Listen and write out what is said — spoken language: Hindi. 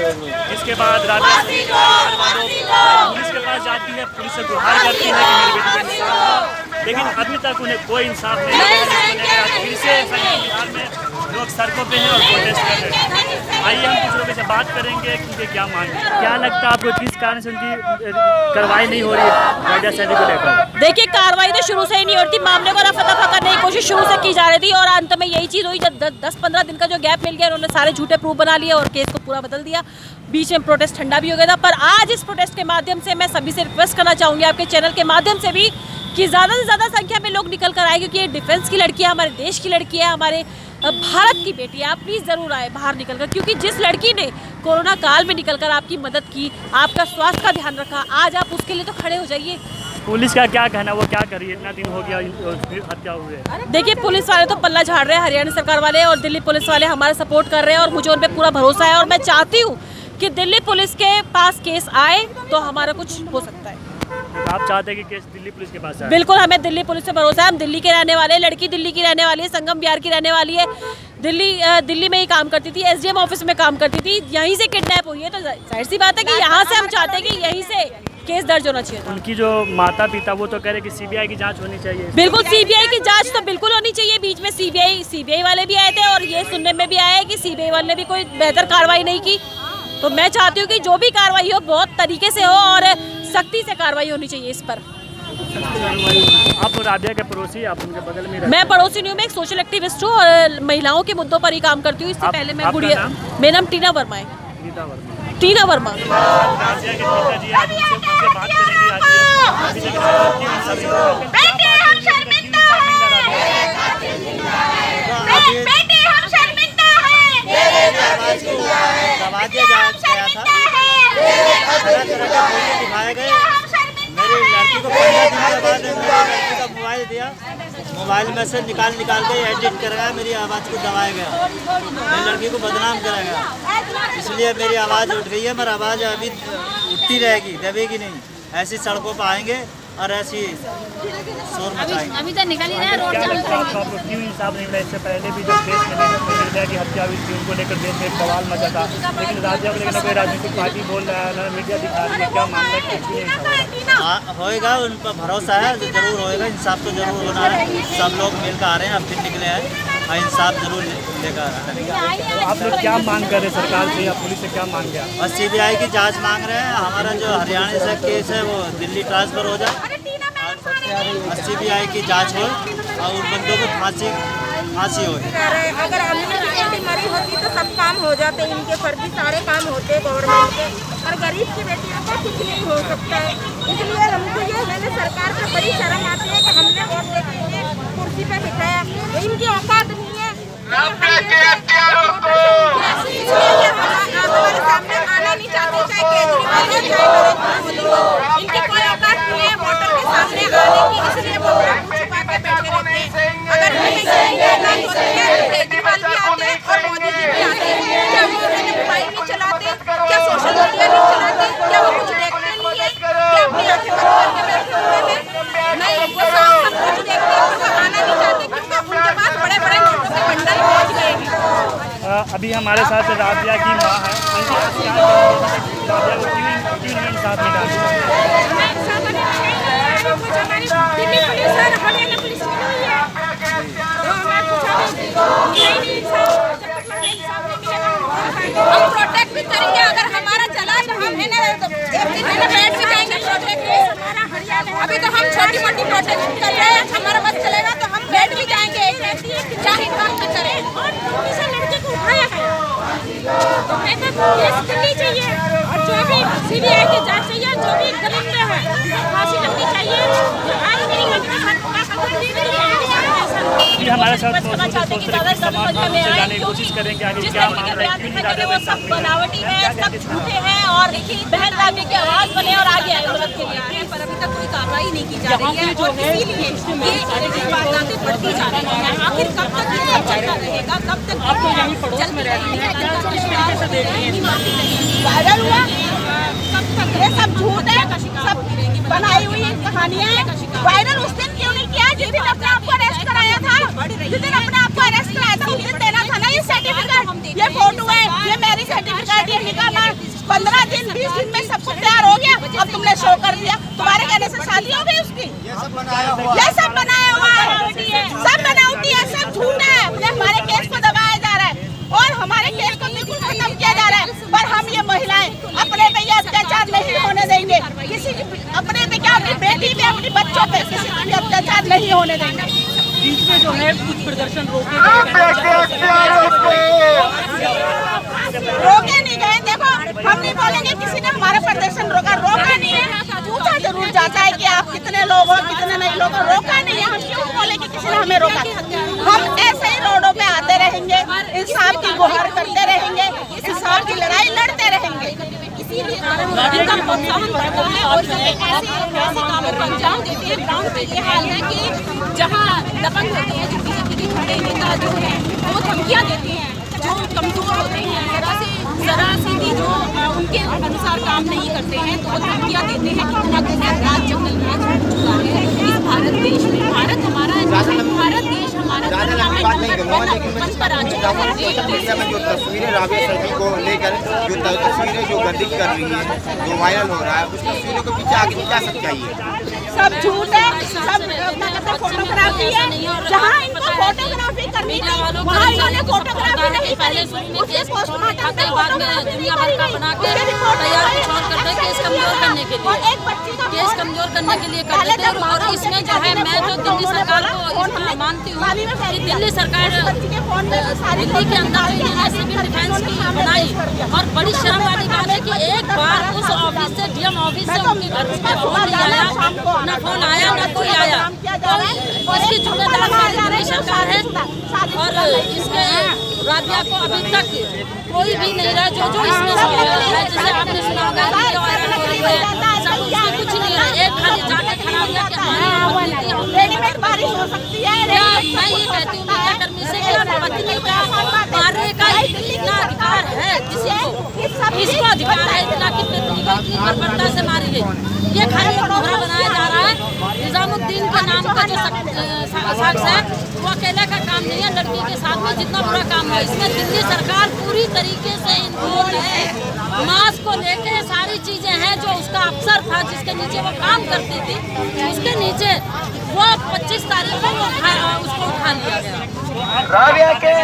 इसके बाद पुलिस के पास जाती है, पुलिस से गुहार करती है कि मेरी बेटी को इंसाफ दो, लेकिन अभी तक उन्हें कोई इंसाफ नहीं मिला। फिर से बिहार में लोग सड़कों पे हैं और प्रोटेस्ट कर रहे हैं। आइए हम कुछ लोगों से बात करेंगे कि उनके क्या मांग है। क्या लगता है आपको किस कारण से उनकी कार्रवाई नहीं हो रही है राजा सैनी को लेकर? देखिए, कार्रवाई तो शुरू से ही नहीं होती। मामले को रफा दफा करने की कोशिश शुरू से की जा रही थी और अंत में यही चीज़ हुई। जब 10-15 दिन का जो गैप मिल गया, उन्होंने सारे झूठे प्रूफ बना लिए और केस को पूरा बदल दिया। बीच में प्रोटेस्ट ठंडा भी हो गया था। पर आज इस प्रोटेस्ट के माध्यम से मैं सभी से रिक्वेस्ट करना चाहूँगी, आपके चैनल के माध्यम से भी, कि ज़्यादा से ज़्यादा संख्या में लोग निकल कर आए, क्योंकि ये डिफेंस की लड़की है, हमारे देश की लड़की है, हमारे भारत की बेटी है। आप प्लीज़ ज़रूर आए बाहर निकल कर, क्योंकि जिस लड़की ने कोरोना काल में निकल कर आपकी मदद की, आपका स्वास्थ्य का ध्यान रखा, आज आप उसके लिए तो खड़े हो जाइए। पुलिस का क्या कहना, वो क्या करिए? इतना दिन हो गया हत्या हुए। देखिए, पुलिस वाले तो पल्ला झाड़ रहे हैं, हरियाणा सरकार वाले और दिल्ली पुलिस वाले हमारा सपोर्ट कर रहे हैं और मुझे उन पर पूरा भरोसा है। और मैं चाहती हूँ कि दिल्ली पुलिस के पास केस आए तो हमारा कुछ हो सकता है। आप चाहते हैं कि केस दिल्ली पुलिस के पास आए? बिल्कुल, हमें दिल्ली पुलिस से भरोसा है। हम दिल्ली के रहने वाले हैं, लड़की दिल्ली की रहने वाली है, संगम बिहार की रहने वाली है। दिल्ली में ही काम करती थी, SDM ऑफिस में काम करती थी, यहीं से किडनैप हुई है। तो जाहिर सी बात है कि यहाँ से हम चाहते हैं कि यहीं से केस दर्ज होना चाहिए। उनकी जो माता पिता वो तो कह रहे कि CBI की जांच होनी चाहिए। बिल्कुल, CBI की जांच तो बिल्कुल होनी चाहिए। बीच में CBI वाले भी आए थे और ये सुनने में भी आया है कि CBI वाले ने भी कोई बेहतर कार्रवाई नहीं की। तो मैं चाहती हूँ कि जो भी कार्रवाई हो बहुत तरीके से हो और सख्ती से कार्रवाई होनी चाहिए इस पर। आप राबिया के पड़ोसी, आप उनके बगल में? मैं पड़ोसी नहीं हूँ, मैं एक सोशल एक्टिविस्ट हूँ और महिलाओं के मुद्दों पर ही काम करती हूँ। इससे पहले मैं गुड़िया, मेरा नाम टीना वर्मा है। टीना वर्मा। मेरी लड़की को 15 दिन के बाद लड़की का मोबाइल दिया, मोबाइल में से निकाल के एडिट कराया, मेरी आवाज़ को दबाया गया, मेरी लड़की को बदनाम कराया गया। इसलिए मेरी आवाज़ उठ गई है, मगर आवाज़ अभी उठती रहेगी, दबेगी नहीं। ऐसी सड़कों पर आएंगे और ऐसी शोर मचाएंगे। अभी तो निकल ही रहा है रोड जाम आपको क्यों इंसाफ नहीं मिला? इससे पहले भी जो देश में की हत्या हुई थी, उनको लेकर देश में एक सवाल मचा था, लेकिन राज्य को लेकर कोई राजनीतिक पार्टी बोल रहा है, ना मीडिया दिखा रही है। क्या मामला होएगा? उन पर भरोसा है, जरूर होएगा। इंसाफ तो जरूर होना है। सब लोग मिलकर आ रहे हैं, अब फिर निकले हैं और इंसाफ जरूर लेकर। तो आप लोग क्या मांग कर रहे हैं सरकार से या पुलिस से, क्या मांग गया? और CBI की जांच मांग रहे हैं। हमारा जो हरियाणा से केस है वो दिल्ली ट्रांसफ़र हो जाए और CBI की जांच हो और उन बंदों को फांसी हो। अगर अम्मी की बेटी मरी होती तो सब काम हो जाते, इनके फर्जी सारे काम होते गवर्नमेंट के, और गरीब की बेटियों को कुछ नहीं हो सकता है। इसलिए हमको ये मैंने सरकार पर बड़ी शर्म आती है कि हमने वोट देके कुर्सी पे बिठाया, इनकी औकात नहीं है। हमारे सामने आना नहीं चाहते, चाहे केजरीवाल हो चाहे मोदी हो, इनकी कोई औकात नहीं है वोटर के सामने आने की, इसलिए वो छुपा के बैठे रहते हैं। अगर केजरीवाल भी आते हैं और मोदी जी भी आते हैं, क्या वो मोबाइल नहीं चलाते, क्या सोशल मीडिया नहीं चलाते, क्या वो कुछ देखते नहीं है, क्या अपनी आंखें बंद करके बैठे हुए हैं? नहीं, वो सब कुछ देखते हैं पर वो आना नहीं चाहते, क्योंकि उनके पास बड़े बड़े नोटों के बंडल पहुँच गए हैं। अभी हमारे साथ राबिया की माँ है, राबिया को क्यों इंसाफ नहीं डाला? दिल्ली पुलिस और हरियाणा पुलिस की हुई है, हम प्रोटेक्ट भी करेंगे। अगर हमारा चला तो हम है ना बैठ भी जाएंगे प्रोटेक्ट। अभी तो हम छोटी मोटी प्रोटेक्ट कर रहे हैं, हमारा बस चलेगा तो हम बैठ भी जाएंगे, चाहे काम न करें। और किसी लड़के को उठाया गया तो मैं तो केस करनी चाहिए और जो भी CBI की जांच चाहिए, जो भी दलित है फांसी लगनी चाहिए। आज मेरी लड़की हमारे साथ जाने की कोशिश करेंगे आगे क्या वो सब बनावटी है, सब झूठे हैं और बहन राबिया की आवाज बने और आगे आए मदद के लिए, पर अभी तक कोई कार्रवाई नहीं की जा रही है। और इसीलिए ये वारदातें बढ़ती जा रही हैं। आखिर कब तक ये चलता रहेगा? कब तक आप तो यहीं पड़ोस में रहती हैं, किस तरीके से देख रही हैं? वायरल हुआ, कब तक ये सब झूठ है, सब बनाई हुई कहानियां हैं। वायरल उस दिन क्यों नहीं किया जिस दिन अपने आप को अरेस्ट कराया था? जिस दिन अपने आप को अरेस्ट कराया था उस दिन देना था ना ये सर्टिफिकेट, ये फोटो है, ये मेरी सर्टिफिकेट, ये निकाला 15 दिन 20 दिन में सब कुछ तैयार हो गया, अब तुमने शो कर दिया। तुम्हारे कहने से शादी हो गई उसकी? ये सब बनाया हुआ है, सब बनावटी है, सब झूठा है। हमारे केस को दबाया जा रहा है और हमारे केस को बिल्कुल खत्म किया जा रहा है। पर हम ये महिलाएं अपने पे ये अत्याचार नहीं होने देंगे, किसी अपने पे क्या, अपनी बेटी पे, अपने बच्चों पे किसी पे भी अत्याचार नहीं होने देंगे। बीच में जो है कुछ प्रदर्शन रोके नहीं गए। देखो, हम नहीं बोलेंगे किसी ने हमारा प्रदर्शन रोका नहीं है। पूछा जरूर जाता है कि आप कितने लोग हो, कितने नहीं लोग हो, रोका नहीं है। हम क्यों बोले कि किसी ने हमें रोका? हम ऐसे ही रोडों पे आते रहेंगे, इंसाफ की गुहार करते रहेंगे, इंसाफ की लड़ाई लड़ते रहेंगे। इसीलिए इनका प्रोत्साहन बढ़ता है और ऐसे कामों को अंजाम देते हैं। ग्राउंड पे ये हाल है कि जहाँ दबंग होते हैं, जो बीजेपी के खड़े नेता जो हैं, वो धमकियाँ देते हैं, जो कमजोर होते हैं, जरा सीधी जो उनके अनुसार काम नहीं करते हैं, तो वो धमकियाँ देते हैं। कितना गलत राज जंगल राज हो चुका है इस भारत देश में। भारत हमारा भारत देश हमारा मंच पर आ चुका है। जो तस्वीरें राबिया सर्दी को लेकर जो तस्वीरें जो गर्दिश कर रही है, जो वायरल हो रहा है, उस तस्वीरों के पीछे आगे क्या सच्चाई है? सब झूठ है, सब फोटोग्राफी है। जहाँ इनको फोटोग्राफी करनी थी वहाँ इन्होंने फोटोग्राफी नहीं करी। उसके पोस्टमार्टम के बाद में दुनिया भर का बना के तैयार कुछ और करते हैं केस कमजोर करने के लिए, एक बच्ची का केस कमजोर करने के लिए कर देते हैं। और इसमें जो है मैं जो दिल्ली सरकार को इसमें मानती हूँ कि दिल्ली सरकार दिल्ली के अंदर जो इन्होंने सिविल डिफेंस की बनाई, और बड़ी शर्म वाली बात है कि एक बार उस ऑफिस से डीएम ऑफिस से उनके घर पे फोन नहीं आया, ना फोन आया ना कोई आया। तो इसकी जिम्मेदार सारी दिल्ली सरकार है और इसमें राबिया को अभी तक कोई भी नहीं रहा जो इसमें है। जैसे आपने सुना होगा कुछ नहीं है, एक खाली जाके खड़ा हो गया कि हमारी रेडीमेड बारिश हो सकती है। मैं ये कहती हूँ मीडिया कर्मी से कि पत्नी को मारने का इतना अधिकार है किसी को, इसको अधिकार है इतना कि पत्नी को बर्बरता से मारी गई। ये खाली दोहरा बनाया जा रहा है। निजामुद्दीन के नाम का जो शख्स है वो अकेले का काम नहीं है, लड़की के साथ में जितना बुरा काम है इसमें दिल्ली सरकार पूरी तरीके से इन्वॉल्व है। मास्क को लेके सारी चीजें हैं, जो उसका अफसर था जिसके नीचे वो काम करती थी, उसके नीचे वो 25 तारीख को उसको उठा लिया गया। राबिया के